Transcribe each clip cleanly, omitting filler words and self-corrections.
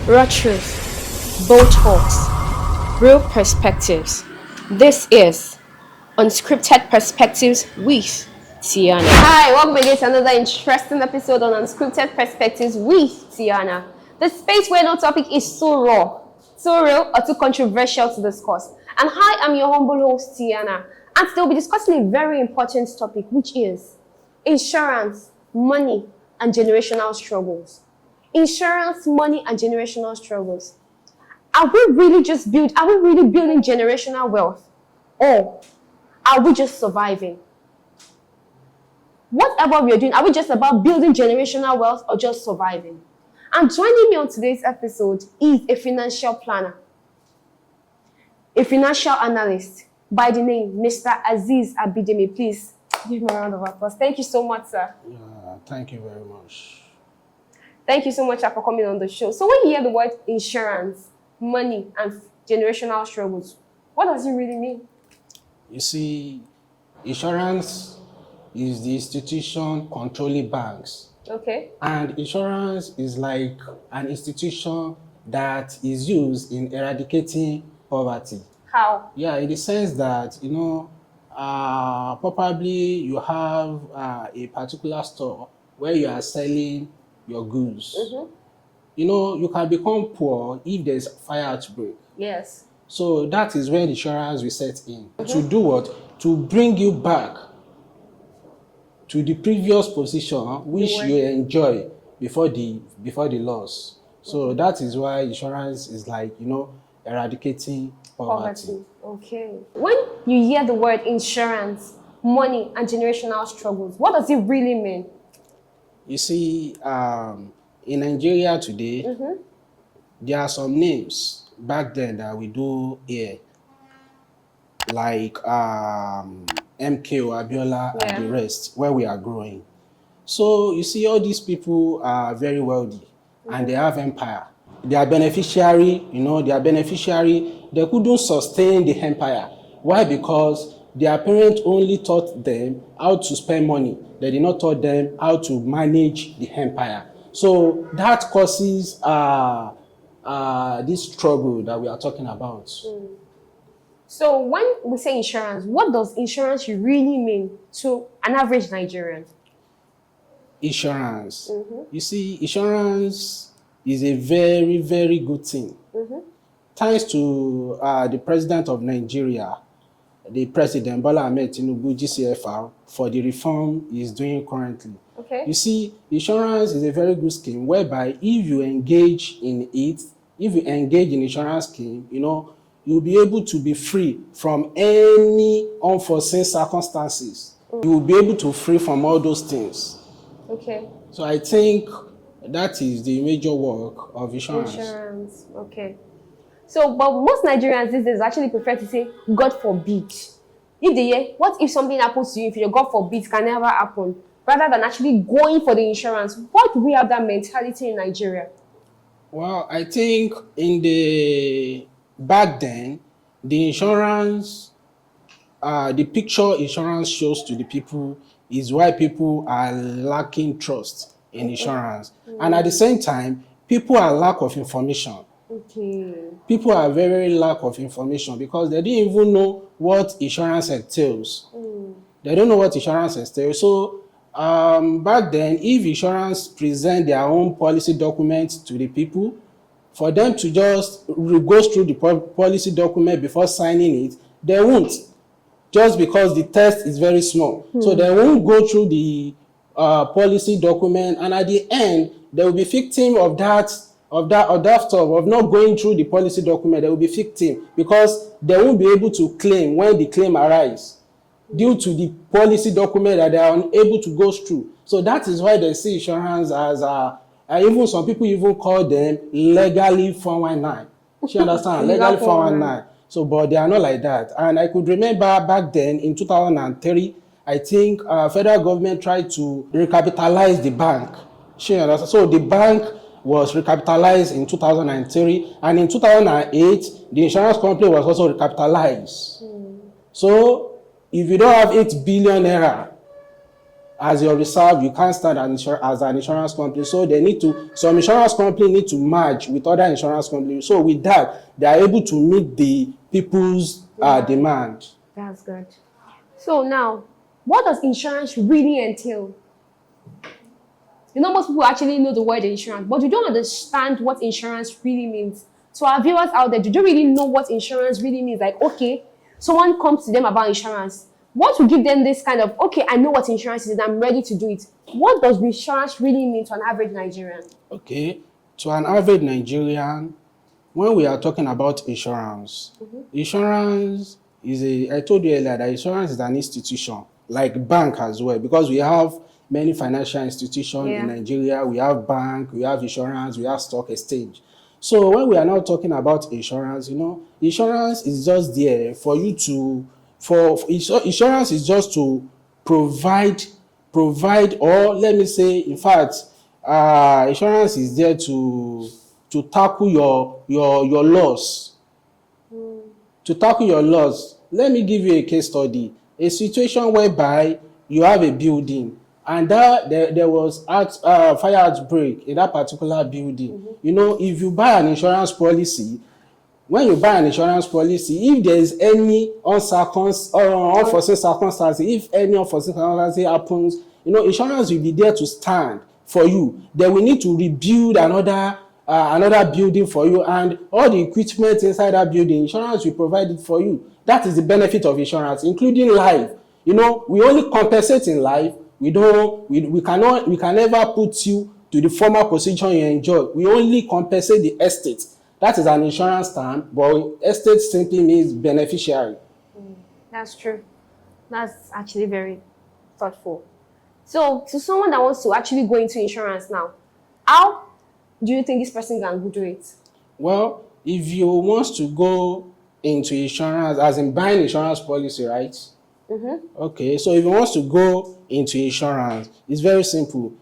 Raw truth, bold talks, real perspectives. This is Unscripted Perspectives with Tiana. Hi, welcome again to another interesting episode on Unscripted Perspectives with Tiana. The space where no topic is so raw, too real, or too controversial to discuss. And hi, I'm your humble host, Tiana. And today we'll be discussing a very important topic, which is insurance, money, and generational struggles. Insurance, money, and generational struggles. Are we really building generational wealth? Or are we just surviving? Whatever we are doing, are we just about building generational wealth or just surviving? And joining me on today's episode is a financial planner, a financial analyst by the name Mr. Aziz Abidemi. Please give him a round of applause. Thank you so much, sir. Yeah, thank you very much. Thank you so much, sir, for coming on the show. So when you hear the word insurance, money, and generational struggles, what does it really mean? You see, insurance is the institution controlling banks. Okay. And insurance is like an institution that is used in eradicating poverty. How? Yeah, in the sense that, probably you have a particular store where you are selling your goods. Mm-hmm. You can become poor if there's fire outbreak. Yes. So that is when insurance will set in. Mm-hmm. To do what? To bring you back to the previous position which you enjoy before the loss. So that is why insurance is like, eradicating poverty. Okay. When you hear the word insurance, money, and generational struggles, what does it really mean? You see, in Nigeria today, Mm-hmm. there are some names back then that we do here, like MKO, Abiola, and the rest, where we are growing. So you see, all these people are very wealthy, and they have empire. They are beneficiary, they couldn't sustain the empire. Why? Because their parents only taught them how to spend money. They did not taught them how to manage the empire. So that causes this struggle that we are talking about. Mm. So when we say insurance, what does insurance really mean to an average Nigerian? Insurance. Mm-hmm. You see, insurance is a very, very good thing. Mm-hmm. Thanks to the president of Nigeria, the president Bola Ahmed Tinubu, GCFR, for the reform he is doing currently. Okay. You see, insurance is a very good scheme whereby if you engage in it, if you engage in insurance scheme, you'll be able to be free from any unforeseen circumstances. Mm. You will be able to free from all those things. Okay. So I think that is the major work of insurance. Insurance, okay. So, but most Nigerians these days actually prefer to say, God forbid. If they hear, what if something happens to you, if your God forbid can never happen, rather than actually going for the insurance? Why do we have that mentality in Nigeria? Well, I think back then, the insurance, the picture insurance shows to the people is why people are lacking trust in insurance. Mm-hmm. And at the same time, people are lack of information. Okay. People are very lack of information because they didn't even know what insurance entails. Mm. They don't know what insurance entails. So back then, if insurance present their own policy documents to the people, for them to just go through the policy document before signing it, they won't. Just because the text is very small. Mm. So they won't go through the policy document, and at the end, they will be victim of that stuff, of not going through the policy document. They will be victim because they won't be able to claim when the claim arises due to the policy document that they are unable to go through. So that is why they see insurance as even some people even call them legally 419. You understand? Legally 419. So, but they are not like that. And I could remember back then in 2003, I think federal government tried to recapitalize the bank. You understand? So the bank was recapitalized in 2003, and in 2008, the insurance company was also recapitalized. Mm. So if you don't have 8 billion naira as your reserve, you can't stand as an insurance company. So some insurance company need to merge with other insurance companies. So with that, they are able to meet the people's demand. That's good. So now, what does insurance really entail? Most people actually know the word insurance, but you don't understand what insurance really means. So our viewers out there, do you really know what insurance really means? Like, okay, someone comes to them about insurance. What will give them this kind of, okay, I know what insurance is and I'm ready to do it. What does insurance really mean to an average Nigerian? Okay, to an average Nigerian, when we are talking about insurance, insurance I told you earlier that insurance is an institution, like bank as well, because we have many financial institutions in Nigeria. We have bank, we have insurance, we have stock exchange. So when we are now talking about insurance, insurance is just there for you to, insurance is just to provide, or let me say, in fact, insurance is there to tackle your loss. To tackle your loss, let me give you a case study. A situation whereby you have a building and there was fire outbreak in that particular building. If you buy an insurance policy, when you buy an insurance policy, if there is any unforeseen circumstances, if any unforeseen circumstances happens, insurance will be there to stand for you. They will need to rebuild another building for you, and all the equipment inside that building, insurance will provide it for you. That is the benefit of insurance, including life. We only compensate in life. We can never put you to the former position you enjoy. We only compensate the estate. That is an insurance term, but estate simply means beneficiary. That's true. That's actually very thoughtful. So someone that wants to actually go into insurance now, how do you think this person can do it? Well, if you want to go into insurance, as in buying insurance policy, right? Okay, so if you want to go into insurance, it's very simple.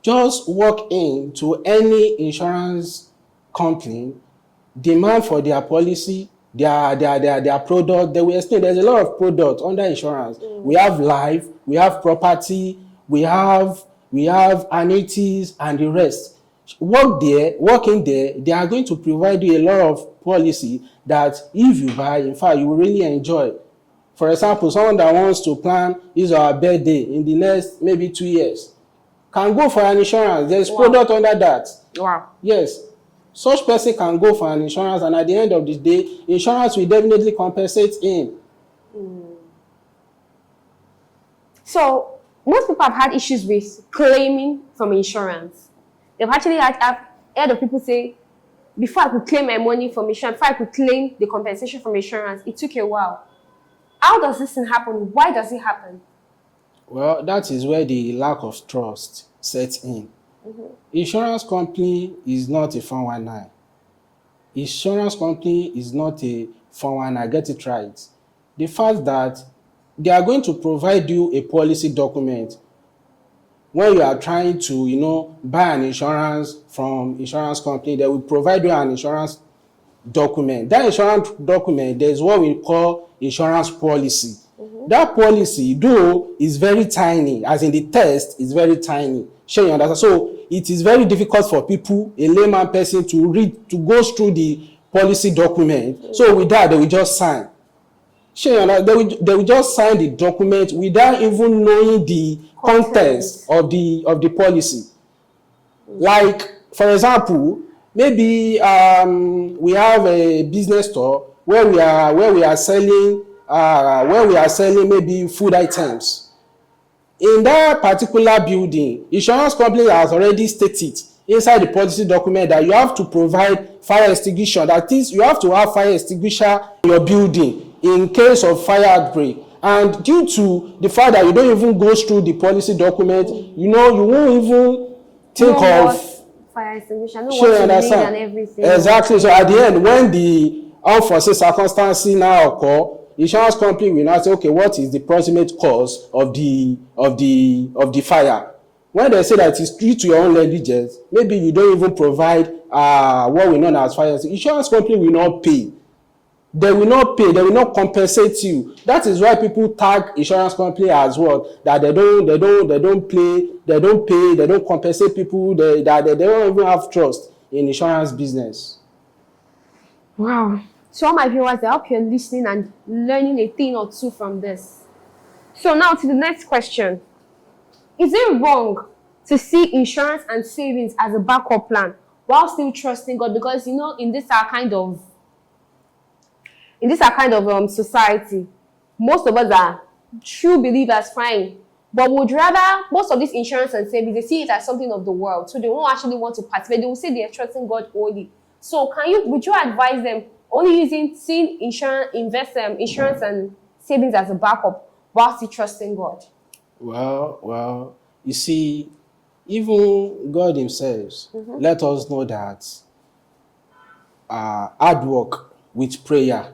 Just walk into any insurance company, demand for their policy, their product. They will explain there's a lot of products under insurance. We have life, we have property, we have annuities and the rest. Walk in there, they are going to provide you a lot of policy that if you buy, in fact, you will really enjoy. For example, someone that wants to plan his or her birthday in the next maybe 2 years can go for an insurance. There's product under that. Wow. Yes. Such person can go for an insurance, and at the end of the day, insurance will definitely compensate him. So most people have had issues with claiming from insurance. They've actually I've heard of people say, before I could claim my money from insurance, before I could claim the compensation from insurance, it took a while. How does this thing happen? Why does it happen? Well, that is where the lack of trust sets in. Insurance company is not a 419. Insurance company is not a 419. Get it right. The fact that they are going to provide you a policy document when you are trying to, buy an insurance from insurance company, they will provide you an insurance document. That insurance document, there is what we call insurance policy. That policy, though, is very tiny, as in the text is very tiny. Sure, you understand? So it is very difficult for people, a layman person, to go through the policy document. So with that, they will just sign. Sure, you understand? They will just sign the document without even knowing the contents of the policy. Like, for example, maybe we have a business store where we are selling maybe food items. In that particular building, insurance company has already stated inside the policy document that you have to provide fire extinguisher. That is, you have to have fire extinguisher in your building in case of fire outbreak. And due to the fact that you don't even go through the policy document, you won't even think of fire extinguisher, sure, what you need and everything. Exactly. So at the end, when the unforeseen circumstances now occur, insurance company will now say, okay, what is the proximate cause of the fire? When they say that it's due to your own negligence, maybe you don't even provide what we know as fire. Insurance company will not pay. They will not pay, they will not compensate you. That is why people tag insurance company as well, that they don't pay, they don't compensate people, that they don't even have trust in insurance business. Wow. So all my viewers, I hope you're listening and learning a thing or two from this. So now to the next question. Is it wrong to see insurance and savings as a backup plan while still trusting God? Because in this our kind of society, most of us are true believers, fine, but would rather most of this insurance and savings, they see it as something of the world, so they won't actually want to participate. They will say they are trusting God only. So would you advise them only seeing insurance and savings as a backup while still trusting God? Well, you see, even God himself let us know that hard work with prayer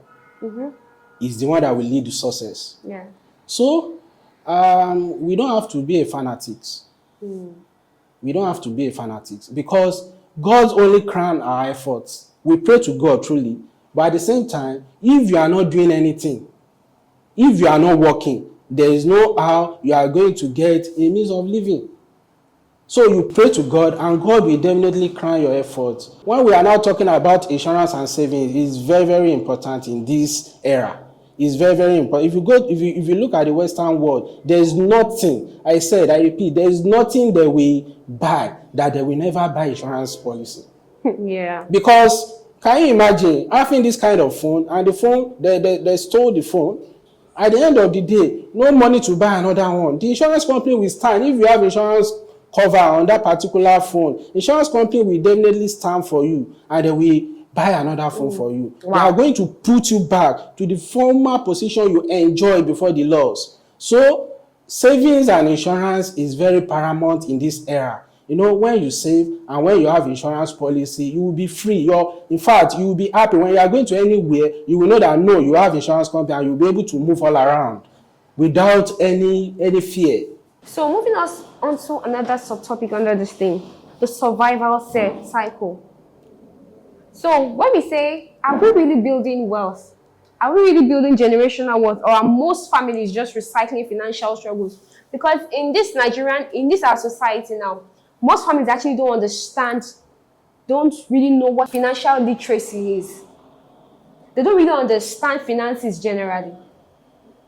is the one that will lead to success. Yeah. So we don't have to be a fanatic. We don't have to be a fanatic because God's only crown our efforts. We pray to God truly, but at the same time, if you are not doing anything, if you are not working, there is no how you are going to get a means of living. So you pray to God and God will definitely crown your efforts. When we are now talking about insurance and savings, it's very, very important in this era. It's very, very important. If you look at the Western world, there is nothing, I repeat, there is nothing that we buy that they will never buy insurance policy. Yeah. Because can you imagine having this kind of phone and the phone, they stole the phone. At the end of the day, no money to buy another one. The insurance company will stand. If you have insurance cover on that particular phone, insurance company will definitely stand for you and they will buy another phone for you. Wow. They are going to put you back to the former position you enjoyed before the loss. So savings and insurance is very paramount in this era. When you save and when you have insurance policy, you will be free. In fact, you will be happy. When you are going to anywhere, you will know that no, you have insurance company and you will be able to move all around without any fear. So moving us on to another subtopic under this thing, the survival cycle. So when we say, are we really building wealth? Are we really building generational wealth? Or are most families just recycling financial struggles? Because in this our society now, most families actually don't really know what financial literacy is. They don't really understand finances generally.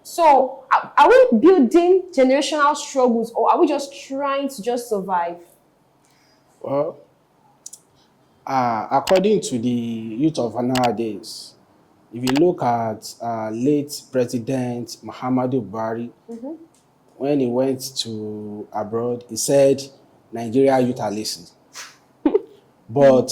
So are we building generational struggles or are we just trying to just survive? Well, according to the youth of nowadays, if you look at late President Muhammadu Buhari, when he went to abroad, he said, Nigeria youth are lazy. But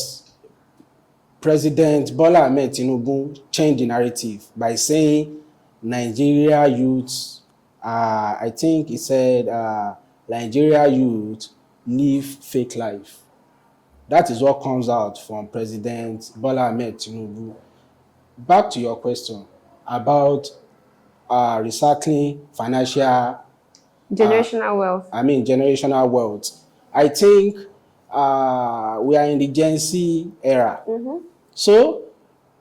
President Bola Ahmed Tinubu changed the narrative by saying Nigeria youth, I think he said, Nigeria youth live fake life. That is what comes out from President Bola Ahmed Tinubu. Back to your question about recycling financial generational wealth. Generational wealth. I think we are in the Gen Z era. So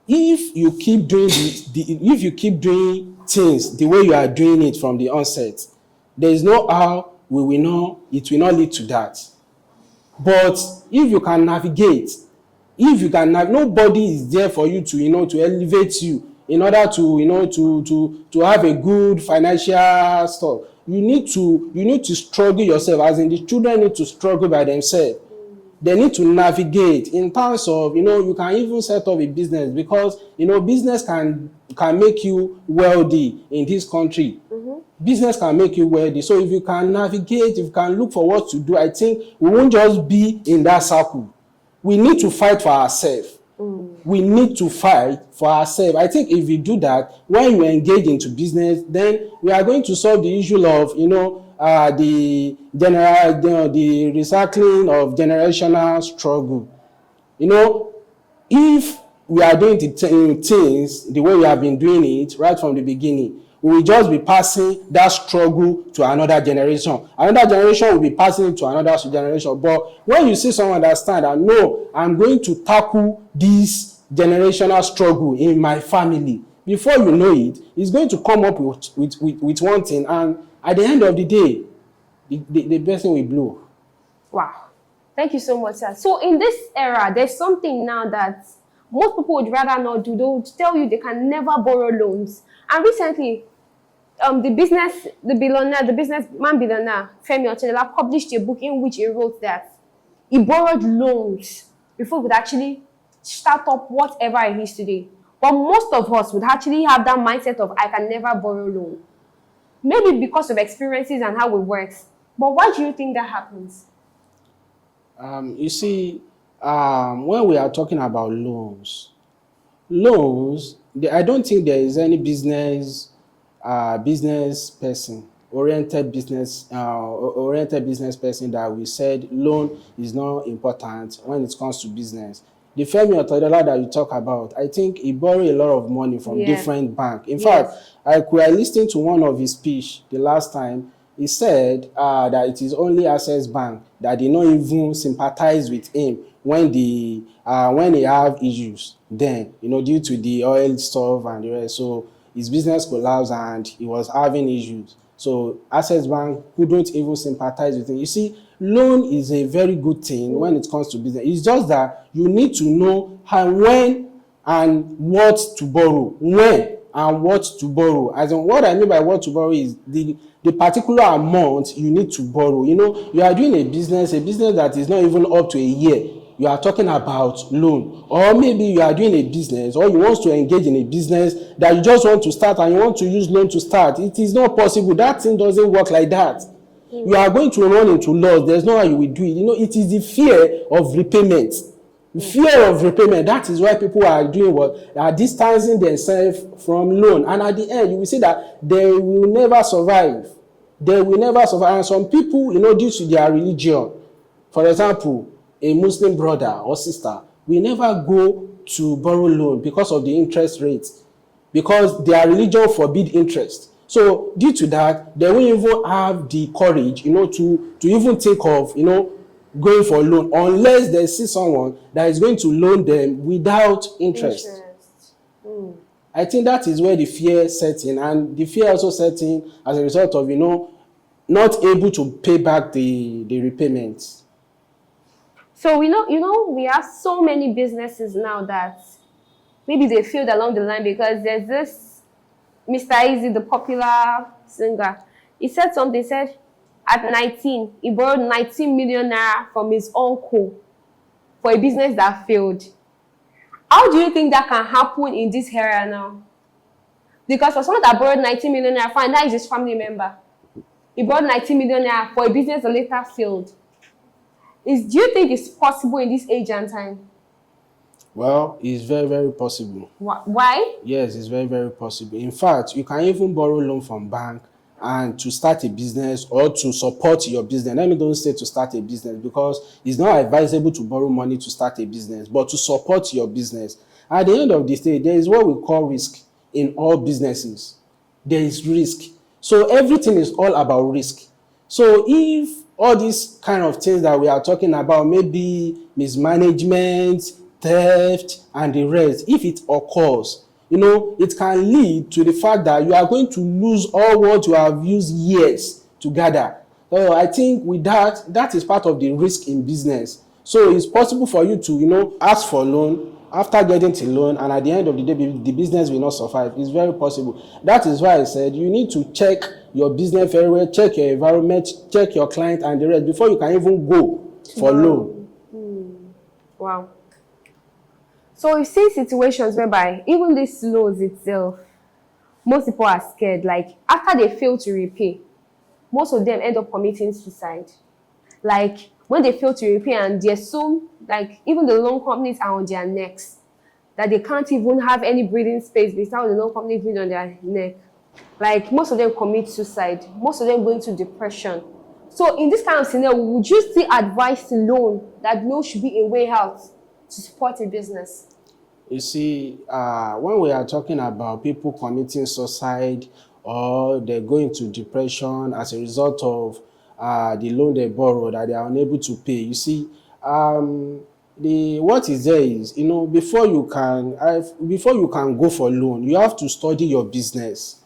if you keep doing if you keep doing things the way you are doing it from the onset, there is no how it will not lead to that. But if you can navigate, nobody is there for you to elevate you in order to have a good financial stuff. You need to struggle yourself, as in the children need to struggle by themselves. They need to navigate in terms of, you can even set up a business because, business can make you wealthy in this country. Business can make you wealthy. So if you can navigate, if you can look for what to do, I think we won't just be in that circle. We need to fight for ourselves. We need to fight for ourselves. I think if we do that, when you engage into business, then we are going to solve the issue of, the recycling of generational struggle. If we are doing things the way we have been doing it right from the beginning, we will just be passing that struggle to another generation. Another generation will be passing it to another generation. But when you see someone understand that, no, I'm going to tackle this generational struggle in my family, Before you know it, he's going to come up with one thing, and at the end of the day, the person will blow. Wow. Thank you so much, sir. So in this era, there's something now that most people would rather not do. They would tell you they can never borrow loans. And recently, the businessman billionaire, Femi Otedola, published a book in which he wrote that he borrowed loans before he could actually start up whatever it is today. But most of us would actually have that mindset of I can never borrow loan. Maybe because of experiences and how it works. But why do you think that happens? You see, when we are talking about loans, I don't think there is any business person, oriented business person that we said loan is not important when it comes to business. The Femi Otedola that you talk about, I think he borrowed a lot of money from different banks. In fact, I listened to one of his speech the last time. He said that it is only Access Bank that did not even sympathize with him when he have issues. Then, due to the oil stuff and the rest, so his business collapsed and he was having issues. So Access Bank couldn't even sympathize with him. You see, loan is a very good thing when it comes to business. It's just that you need to know how, when, and what to borrow. When and what to borrow. As in, what I mean by what to borrow is the particular amount you need to borrow. You are doing a business that is not even up to a year. You are talking about loan, or maybe you are doing a business, or you want to engage in a business that you just want to start and you want to use loan to start. It is not possible. That thing doesn't work like that. You are going to run into loss. There's no how you will do it. It is the fear of repayment. Fear of repayment. That is why people are doing what? Are distancing themselves from loan. And at the end, you will see that they will never survive. They will never survive. And some people, due to their religion, for example, a Muslim brother or sister will never go to borrow loan because of the interest rate, because their religion forbid interest. So due to that, they won't even have the courage, to even take off, going for loan, unless they see someone that is going to loan them without interest. I think that is where the fear sets in, and the fear also sets in as a result of, not able to pay back the repayments. So we have so many businesses now that maybe they failed along the line because there's this Mr. Easy, the popular singer. He said something. He said at 19, he borrowed 19 million naira from his uncle for a business that failed. How do you think that can happen in this era now? Because for someone that borrowed 19 million naira, fine, that is his family member. He borrowed 19 million naira for a business that later failed. Do you think it's possible in this age and time? Well, it's very, very possible. Why? Yes, it's very, very possible. In fact, you can even borrow loan from bank and to start a business or to support your business. Let me don't say to start a business, because it's not advisable to borrow money to start a business, but to support your business. At the end of the day, there is what we call risk in all businesses. There is risk. So everything is all about risk. So if all these kind of things that we are talking about, maybe mismanagement, theft, and the rest, if it occurs, it can lead to the fact that you are going to lose all what you have used years to gather. So I think with that is part of the risk in business. So it's possible for you to, ask for loan after getting the loan, and at the end of the day, the business will not survive. It's very possible. That is why I said you need to check your business very well, check your environment, check your client and the rest before you can even go for loan. Wow. So you see situations whereby even these loans itself, most people are scared. Like after they fail to repay, most of them end up committing suicide. Like when they fail to repay and they assume, like even the loan companies are on their necks, that they can't even have any breathing space without the loan company being on their neck. Like most of them commit suicide, most of them go into depression. So in this kind of scenario, would you still advise loan that loan should be a way out to support a business? You see, when we are talking about people committing suicide or they go into depression as a result of the loan they borrow that they are unable to pay, you see, what is there is, before you can go for loan, you have to study your business.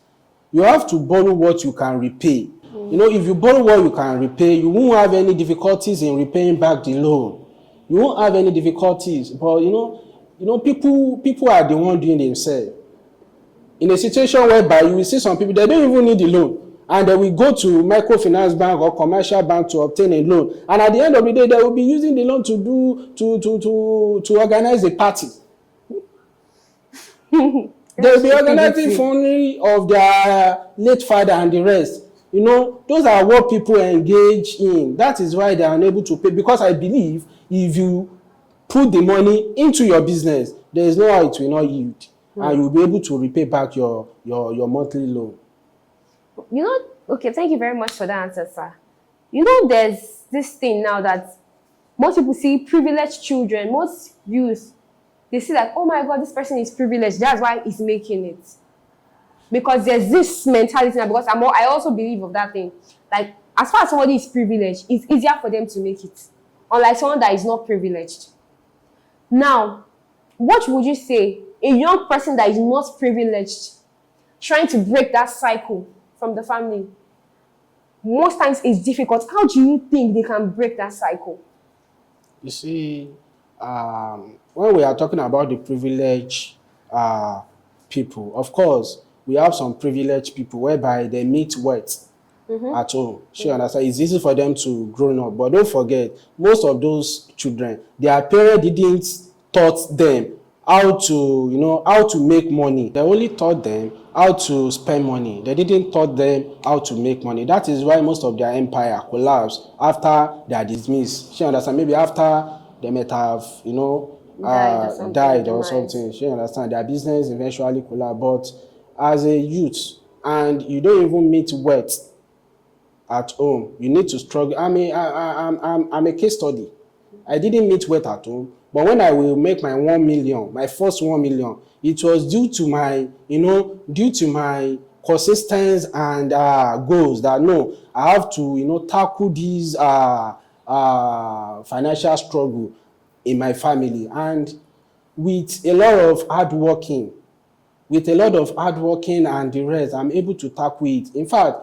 You have to borrow what you can repay. If you borrow what you can repay, you won't have any difficulties in repaying back the loan. You won't have any difficulties. But people are the one doing themselves. In a situation whereby you will see some people, they don't even need the loan, and they will go to microfinance bank or commercial bank to obtain a loan, and at the end of the day they will be using the loan to organize a party. They will be organizing funeral of their late father and the rest. Those are what people engage in. That is why they are unable to pay, because I believe if you put the money into your business, there is no how it will not yield. And you'll be able to repay back your monthly loan. Okay, thank you very much for that answer, sir. There's this thing now that most people see privileged children, most youth, they see that, oh my God, this person is privileged. That's why he's making it. Because there's this mentality now, because I also believe of that thing. Like, as far as somebody is privileged, it's easier for them to make it. Unlike someone that is not privileged. Now, what would you say a young person that is not privileged trying to break that cycle from the family? Most times it's difficult. How do you think they can break that cycle? You see, when we are talking about the privileged people, of course, we have some privileged people whereby they meet wealth at home. You understand? It's easy for them to grow up. But don't forget, most of those children, their parents didn't taught them how to make money. They only taught them how to spend money. They didn't taught them how to make money. That is why most of their empire collapsed after they are dismissed. You understand? Maybe after they might have, died or something. You understand? Their business eventually collapsed. But as a youth, and you don't even meet wealth at home, you need to struggle. I'm a case study. I didn't meet wealth at home. But when I will make my 1 million, my first 1 million, it was due to my consistency and goals that no, I have to tackle these financial struggle in my family, and with a lot of hard working and the rest, I'm able to tackle it. In fact,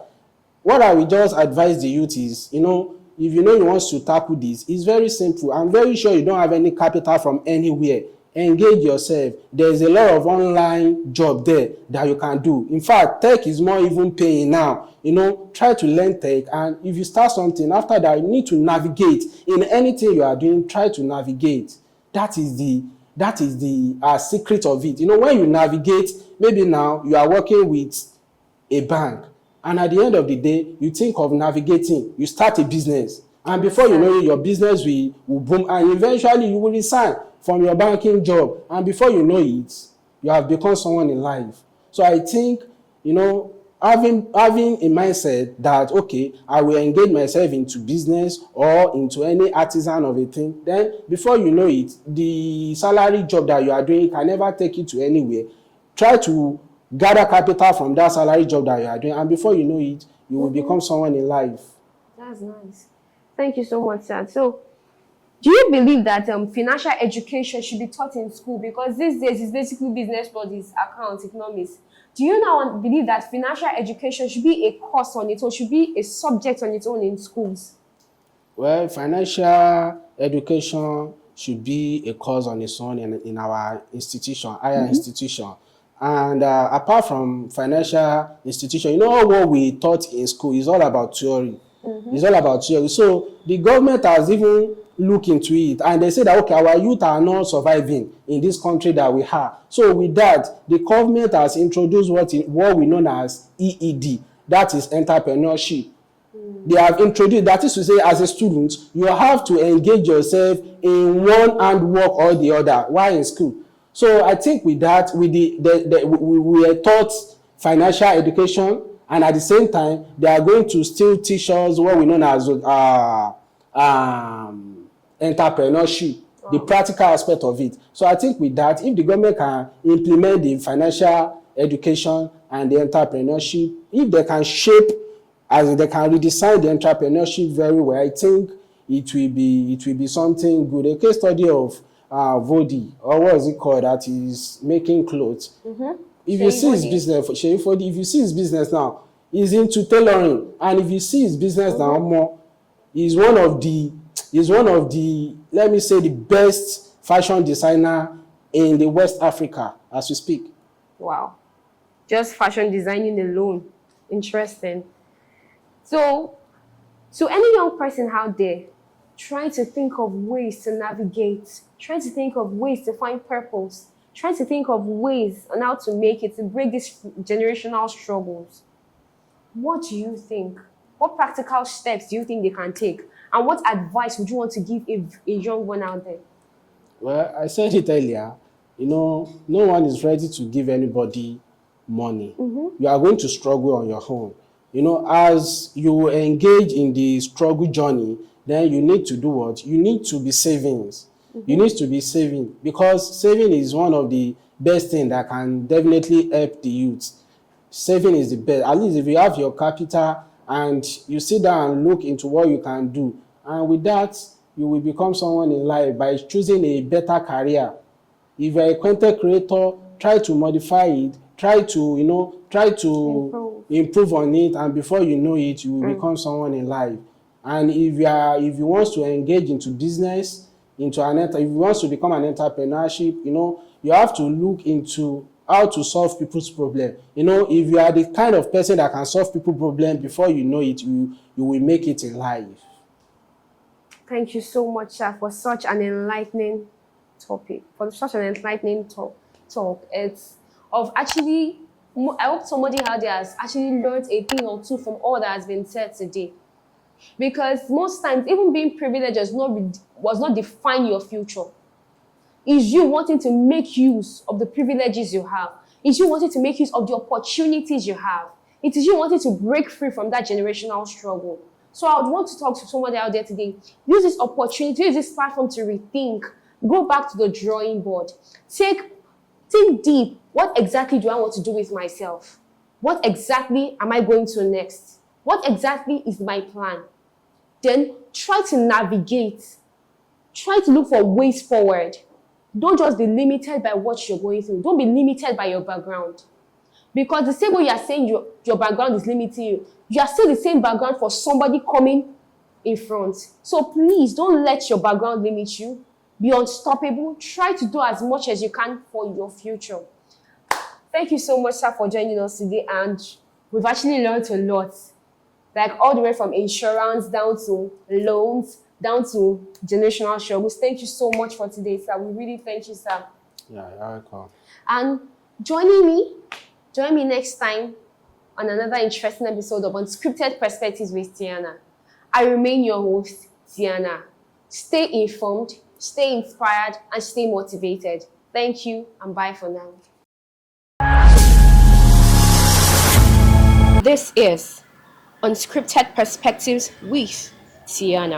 what I will just advise the youth is, if you want to tackle this, it's very simple. I'm very sure you don't have any capital from anywhere. Engage yourself. There's a lot of online job there that you can do. In fact, tech is more even paying now. Try to learn tech, and if you start something, after that, you need to navigate. In anything you are doing, try to navigate. That is the secret of it. When you navigate, maybe now you are working with a bank, and at the end of the day, you think of navigating, you start a business, and before you know it, your business will boom, and eventually you will resign from your banking job, and before you know it, you have become someone in life. So I think, having a mindset that, okay, I will engage myself into business or into any artisan of a thing, then before you know it, the salary job that you are doing can never take you to anywhere. Try to gather capital from that salary job that you are doing, and before you know it, you will become someone in life. That's nice. Thank you so much, sir. So, do you believe that financial education should be taught in school? Because these days it's basically business studies, accounts, economics. Do you now believe that financial education should be a course on its own, should be a subject on its own in schools? Well, financial education should be a course on its own in our institution, higher institution. And apart from financial institution, what we taught in school is all about theory. It's all about theory. So the government has even looked into it, and they say that, okay, our youth are not surviving in this country that we have. So with that, the government has introduced what we know as EED, that is entrepreneurship. They have introduced, that is to say, as a student, you have to engage yourself in one handwork or the other while in school. So I think with that, we are taught financial education, and at the same time, they are going to still teach us what we know as entrepreneurship, the practical aspect of it. So I think with that, if the government can implement the financial education and the entrepreneurship, if they can shape, as they can redesign the entrepreneurship very well, I think it will be something good. A case study of Vodi, or what is it called, that is making clothes. If you see his business, Sheyi Fodi, if you see his business now, he's into tailoring, and if you see his business now more, he's one of the, let me say, the best fashion designer in the West Africa as we speak. Wow. Just fashion designing alone. Interesting. So any young person out there trying to think of ways to navigate, trying to think of ways to find purpose, trying to think of ways on how to make it, to break these generational struggles, what do you think? What practical steps do you think they can take? And what advice would you want to give a young one out there? Well, I said it earlier, no one is ready to give anybody money. You are going to struggle on your own. As you engage in the struggle journey, then you need to do what? You need to be savings. You need to be saving, because saving is one of the best things that can definitely help the youth. Saving is the best. At least if you have your capital and you sit down and look into what you can do, and with that, you will become someone in life by choosing a better career. If you're a content creator, try to modify it, try to improve on it, and before you know it, you will become someone in life. And if you want to engage into business, if you want to become an entrepreneurship, you have to look into how to solve people's problem. If you are the kind of person that can solve people's problem, before you know it, you will make it in life. Thank you so much, sir, for such an enlightening topic, for such an enlightening talk. It's of actually, I hope somebody out there has actually learned a thing or two from all that has been said today. Because most times, even being privileged was not define your future. It's you wanting to make use of the privileges you have. It's you wanting to make use of the opportunities you have. It is you wanting to break free from that generational struggle. So I would want to talk to somebody out there today. Use this opportunity, use this platform to rethink. Go back to the drawing board. Think deep. What exactly do I want to do with myself? What exactly am I going to next? What exactly is my plan? Then try to navigate. Try to look for ways forward. Don't just be limited by what you're going through. Don't be limited by your background. Because the same way you are saying your background is limiting you, you are still the same background for somebody coming in front. So please don't let your background limit you. Be unstoppable. Try to do as much as you can for your future. Thank you so much, sir, for joining us today. And we've actually learned a lot. Like all the way from insurance down to loans, down to generational struggles. Thank you so much for today, sir. We really thank you, sir. Yeah, you're welcome. And join me next time on another interesting episode of Unscripted Perspectives with Tiana. I remain your host, Tiana. Stay informed, stay inspired, and stay motivated. Thank you, and bye for now. This is Unscripted Perspectives with Tiana.